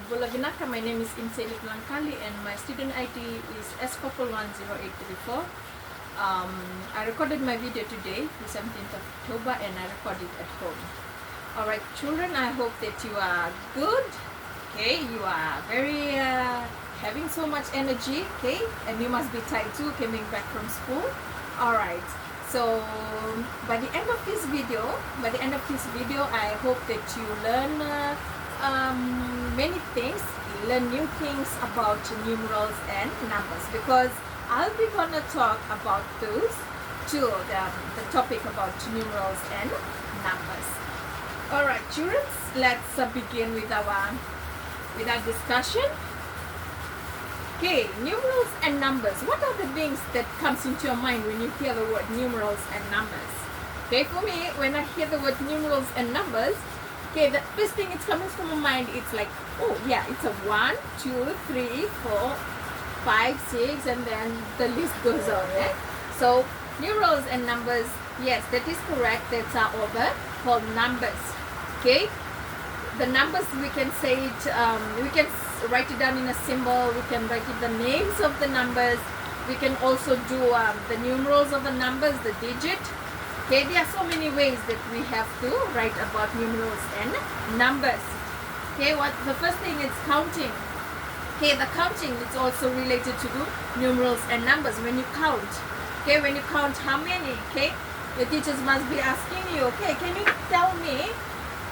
Bulavinaka. My name is Imselik Lankali and my student ID is S10834. I recorded my video today, the 17th of October, and I recorded at home. Alright children, I hope that you are good, okay, you are very having so much energy, okay, and you must be tired too, coming back from school. Alright, so by the end of this video, I hope that you learn many things, learn new things about numerals and numbers, because I'll be gonna talk about those two, the topic about numerals and numbers. Alright children, let's begin with our discussion. Okay, numerals and numbers. What are the things that comes into your mind when you hear the word numerals and numbers? Okay, for me, when I hear the word numerals and numbers, okay, the first thing it's coming from my mind, it's like, oh yeah, it's a 1, 2, 3, 4, 5, 6, and then the list goes on. So numerals and numbers, yes, that is correct. That's all the called numbers. Okay, the numbers, we can say it, we can write it down in a symbol, we can write it the names of the numbers, we can also do the numerals of the numbers, the digit. Okay, there are so many ways that we have to write about numerals and numbers. Okay, the first thing is counting. Okay, the counting is also related to numerals and numbers. When you count, okay, when you count how many, okay, the teachers must be asking you, okay, can you tell me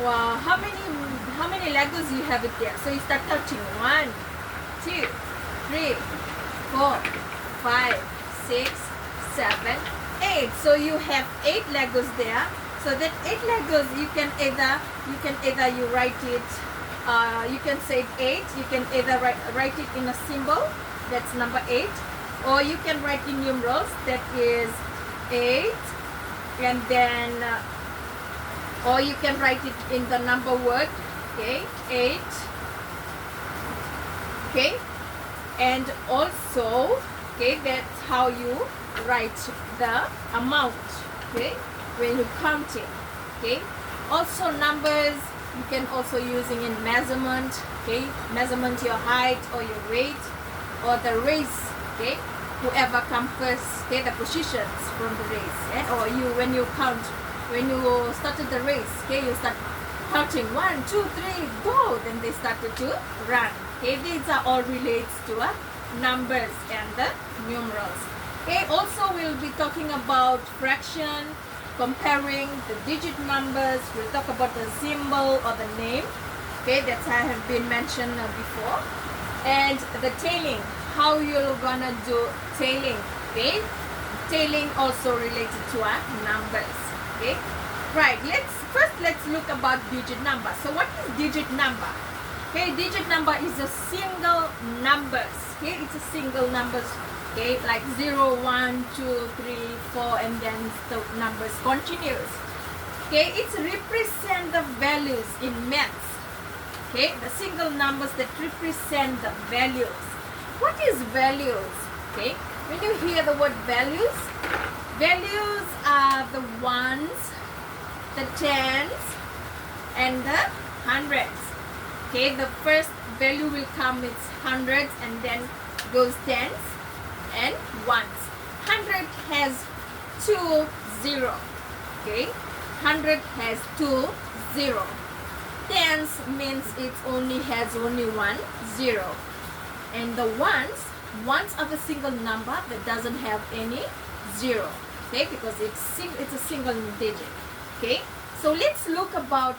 how many Legos you have it there? So you start counting 1, 2, 3, 4, 5, 6, 7, 8. So you have 8 Legos there. So that 8 Legos, you can either you write it, you can say 8. You can either write it in a symbol, that's number 8, or you can write in numerals, that is 8, and then or you can write it in the number word, okay, 8, okay, and also, okay, that's how you write the amount, okay, when you're counting, okay. Also numbers, you can also using in measurement, okay, measurement your height or your weight, or the race, okay, whoever comes first, okay, the positions from the race, or you, when you count, when you started the race, okay, you start counting 1, 2, 3, go, then they started to run. Okay, these are all relates to numbers and the numerals. Okay, also we'll be talking about fraction, comparing the digit numbers, we'll talk about the symbol or the name, okay, that I have been mentioned before, and the tailing, how you're gonna do tailing, okay, tailing also related to numbers. Okay, right, let's look about digit number. So what is digit number? Okay, digit number is a single numbers. Okay, it's a single numbers. Okay, like 0, 1, 2, 3, 4, and then the numbers continues. Okay, it's represent the values in maths. Okay, the single numbers that represent the values. What is values? Okay, when you hear the word values, values are the ones, the tens, and the hundreds. Okay, the first value will come, it's hundreds, and then goes tens and ones. 100 has 2 0. Okay, 100 has 2 0. Tens means it only has only 1 0. And the ones are the single number that doesn't have any 0. Okay, because it's a single digit. Okay, so let's look on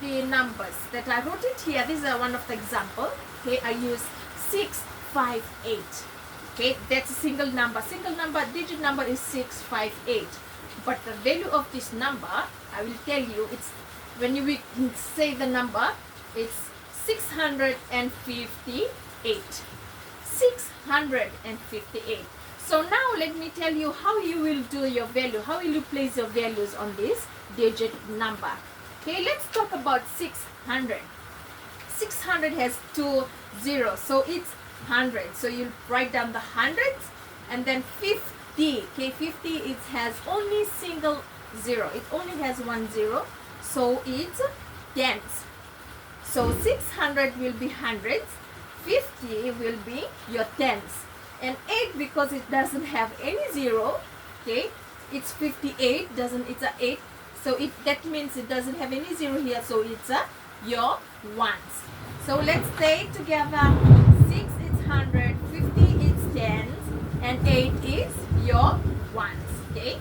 the numbers that I wrote it here. This is one of the example. Okay, I use 658. Okay, that's a single number. Single number, digit number is 658. But the value of this number, I will tell you, it's when you say the number, it's 658. 658. So now let me tell you how you will do your value, how will you place your values on this digit number. Okay, let's talk about 600. 600 has 2 zeros, so it's 100. So you write down the hundreds, and then 50. Okay, 50, it has only single 0. It only has 1 0, so it's tens. So 600 will be hundreds, 50 will be your tens, and 8, because it doesn't have any zero, okay, it's 58, it's a 8, so that means it doesn't have any zero here, so it's your ones. So let's say it together. 6 is 100, 50 is tens, and 8 is your ones. Okay,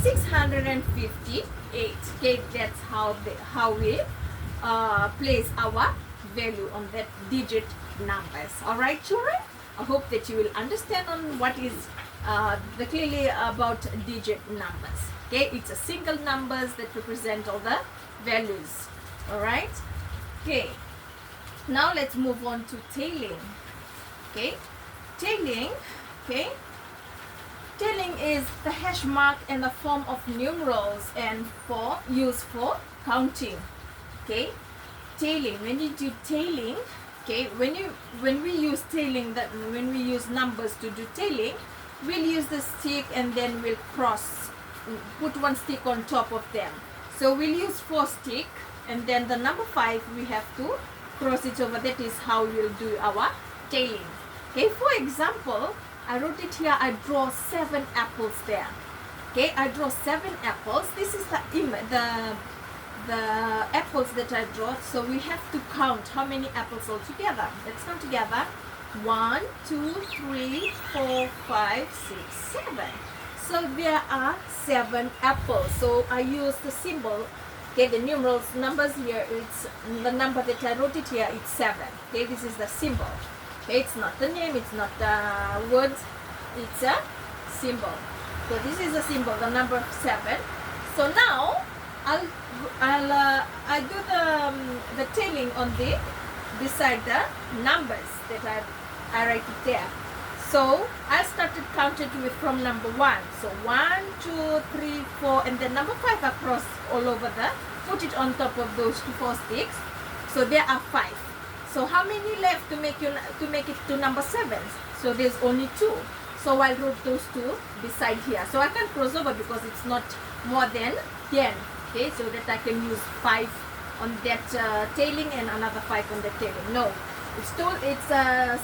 658. Okay, that's how we place our value on that digit numbers. All right, children, I hope that you will understand on what is the clearly about digit numbers. Okay, it's a single numbers that represent all the values. All right. Okay, now let's move on to tailing. Okay, tailing. Okay, tailing is the hash mark in the form of numerals and used for counting. Okay, tailing. When you do tailing, okay, when we use tailing, that when we use numbers to do tailing, we'll use the stick and then we'll put one stick on top of them. So we'll use 4 stick, and then the number 5 we have to cross it over. That is how we'll do our tailing. Okay, for example, I wrote it here. I draw 7 apples there. Okay, I draw 7 apples. This is the apples that I draw. So we have to count how many apples altogether. Let's count together. 1, 2, 3, 4, 5, 6, 7. So there are 7 apples. So I use the symbol. Okay, the numerals numbers here. It's the number that I wrote it here. It's 7. Okay, this is the symbol. Okay, it's not the name. It's not the words. It's a symbol. So this is a symbol. The number 7. So now I do the tailing on beside the numbers that I write it there. So I started counting from number 1. So 1, 2, 3, 4, and then number 5 across all over put it on top of those 4 sticks. So there are 5. So how many left to make it to number 7? So there's only 2. So I wrote those 2 beside here. So I can cross over because it's not more than 10. Okay, so that I can use 5 on that tailing and another 5 on the tailing. No. It's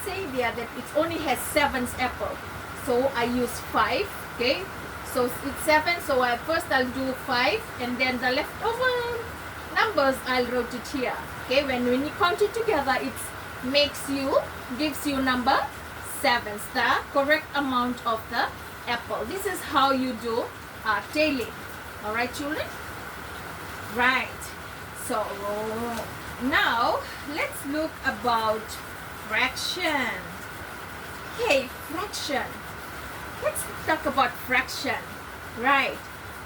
saying there that it only has 7 apple, so I use 5. Okay, so it's 7. So I'll do 5, and then the leftover numbers I'll write it here. Okay, when you count it together, it gives you number 7, the correct amount of the apple. This is how you do tailing. All right, children. Right. So now let's look about fraction. Okay, fraction. Let's talk about fraction. Right.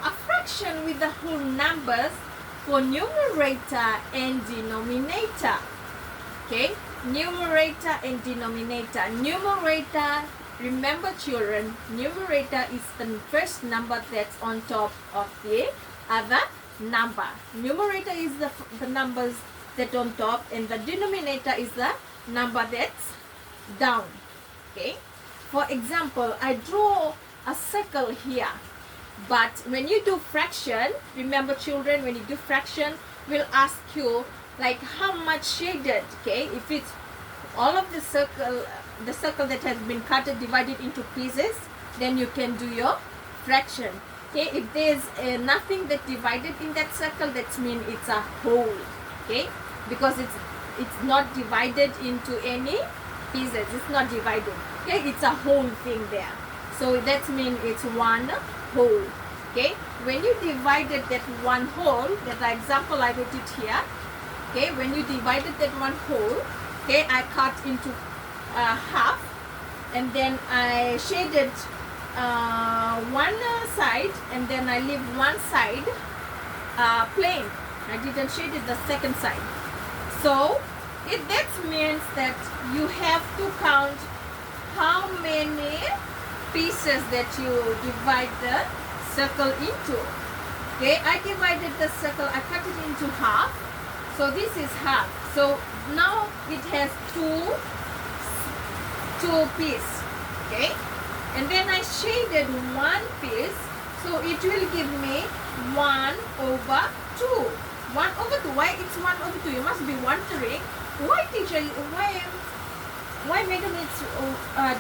A fraction with the whole numbers for numerator and denominator. Okay, numerator and denominator. Numerator, remember children, numerator is the first number that's on top of the other number. Numerator is the numbers that on top, and the denominator is the number that's down. Okay, for example, I draw a circle here, but when you do fraction, remember children, when you do fraction, we'll ask you like how much shaded. Okay, if it's all of the circle that has been cut and divided into pieces, then you can do your fraction. Okay, if there's nothing that divided in that circle, that means it's a whole. Okay, because it's not divided into any pieces. It's not divided. Okay, it's a whole thing there. So that means it's one whole. Okay, when you divided that one whole, that example I wrote it here. Okay, when you divided that one whole, okay, I cut into half, and then I shaded one side, and then I leave one side plain. I didn't shade it the second side. So that means that you have to count how many pieces that you divide the circle into. Okay, I divided the circle, I cut it into half. So this is half. So now it has two pieces. Okay, and then I shaded one piece, so it will give me 1/2. 1 over 2. Why it's 1 over 2? You must be wondering, why teacher, why madam it's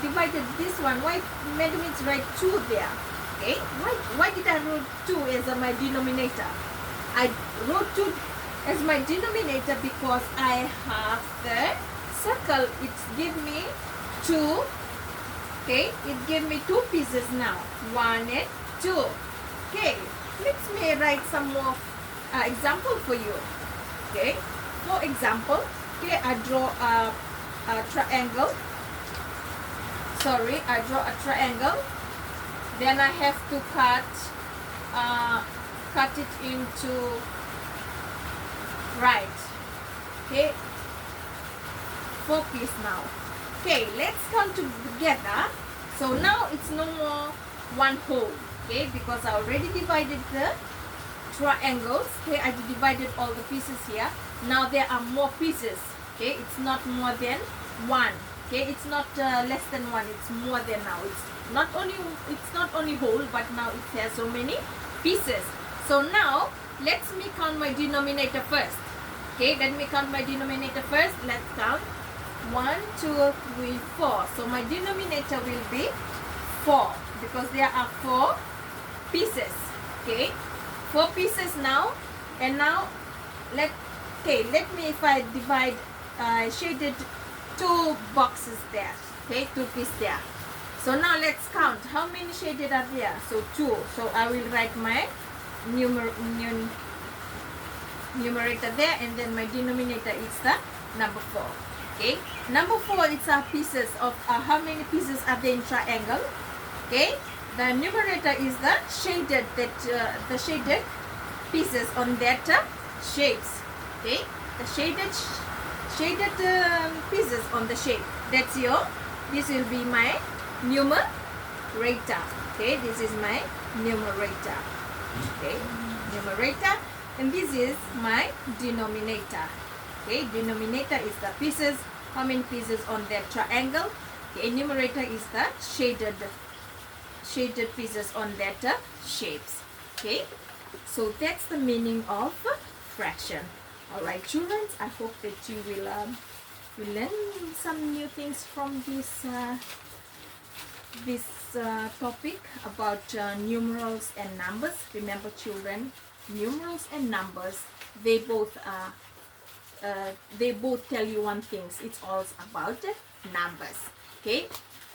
divided this one? Why madam it's write 2 there? Okay, why did I wrote 2 as my denominator? I wrote 2 as my denominator because I have the circle. It's give me 2. Okay, it gave me 2 pieces now, 1 and 2. Okay, let me write some more example for you. Okay, for example, okay, I draw a triangle. Sorry, I draw a triangle. Then I have to cut it into right. Okay, 4 pieces now. Okay, let's count together. So now it's no more 1 whole. Okay, because I already divided the triangles. Okay, I divided all the pieces here. Now there are more pieces. Okay, it's not more than 1. Okay, it's not less than 1. It's more than now. It's not only whole, but now it has so many pieces. So now let's me count my denominator first. Okay, let me count my denominator first. Let's count 1, 2, 3, 4. So my denominator will be 4 because there are 4 pieces. Okay, 4 pieces now. And now let me, if I divide, shaded 2 boxes there. Okay, 2 pieces there. So now let's count how many shaded are there. So 2. So I will write my numerator there, and then my denominator is the number 4. Okay, number 4 it's pieces of how many pieces are there in triangle. Okay, the numerator is the shaded shaded pieces on that shapes. Okay, the shaded pieces on the shape. That's this will be my numerator. Okay, this is my numerator. Okay, numerator, and this is my denominator. Okay, denominator is the pieces, how many pieces on that triangle. Okay, numerator is the shaded pieces on that shapes. Okay, so that's the meaning of fraction. All right, children, I hope that you will learn some new things from this topic about numerals and numbers. Remember, children, numerals and numbers, they both tell you one thing. It's all about numbers. Okay,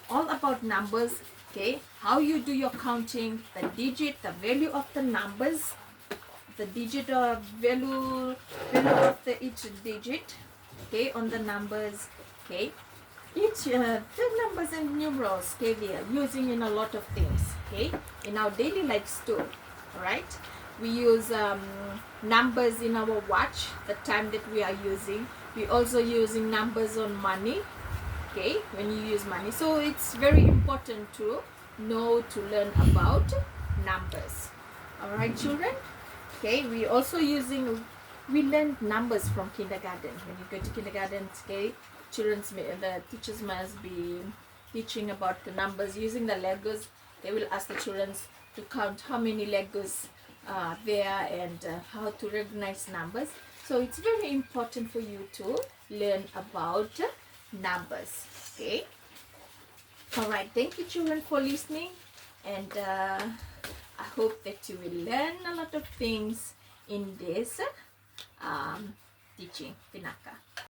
all about numbers. Okay, how you do your counting, the digit, the value of the numbers, the digit or value of each digit. Okay, on the numbers. Okay, each the numbers and numerals. Okay, we are using in a lot of things. Okay, in our daily lives too. All right, we use numbers in our watch, the time that we are using. We also using numbers on money. Okay, when you use money, so it's very important to know, to learn about numbers. All right, children. Okay, we also we learn numbers from kindergarten. When you go to kindergarten, okay, the teachers must be teaching about the numbers using the Legos. They will ask the children to count how many Legos are there and how to recognize numbers. So it's very important for you to learn about numbers. Okay. All right. Thank you, children, for listening, and I hope that you will learn a lot of things in this teaching Pinaka.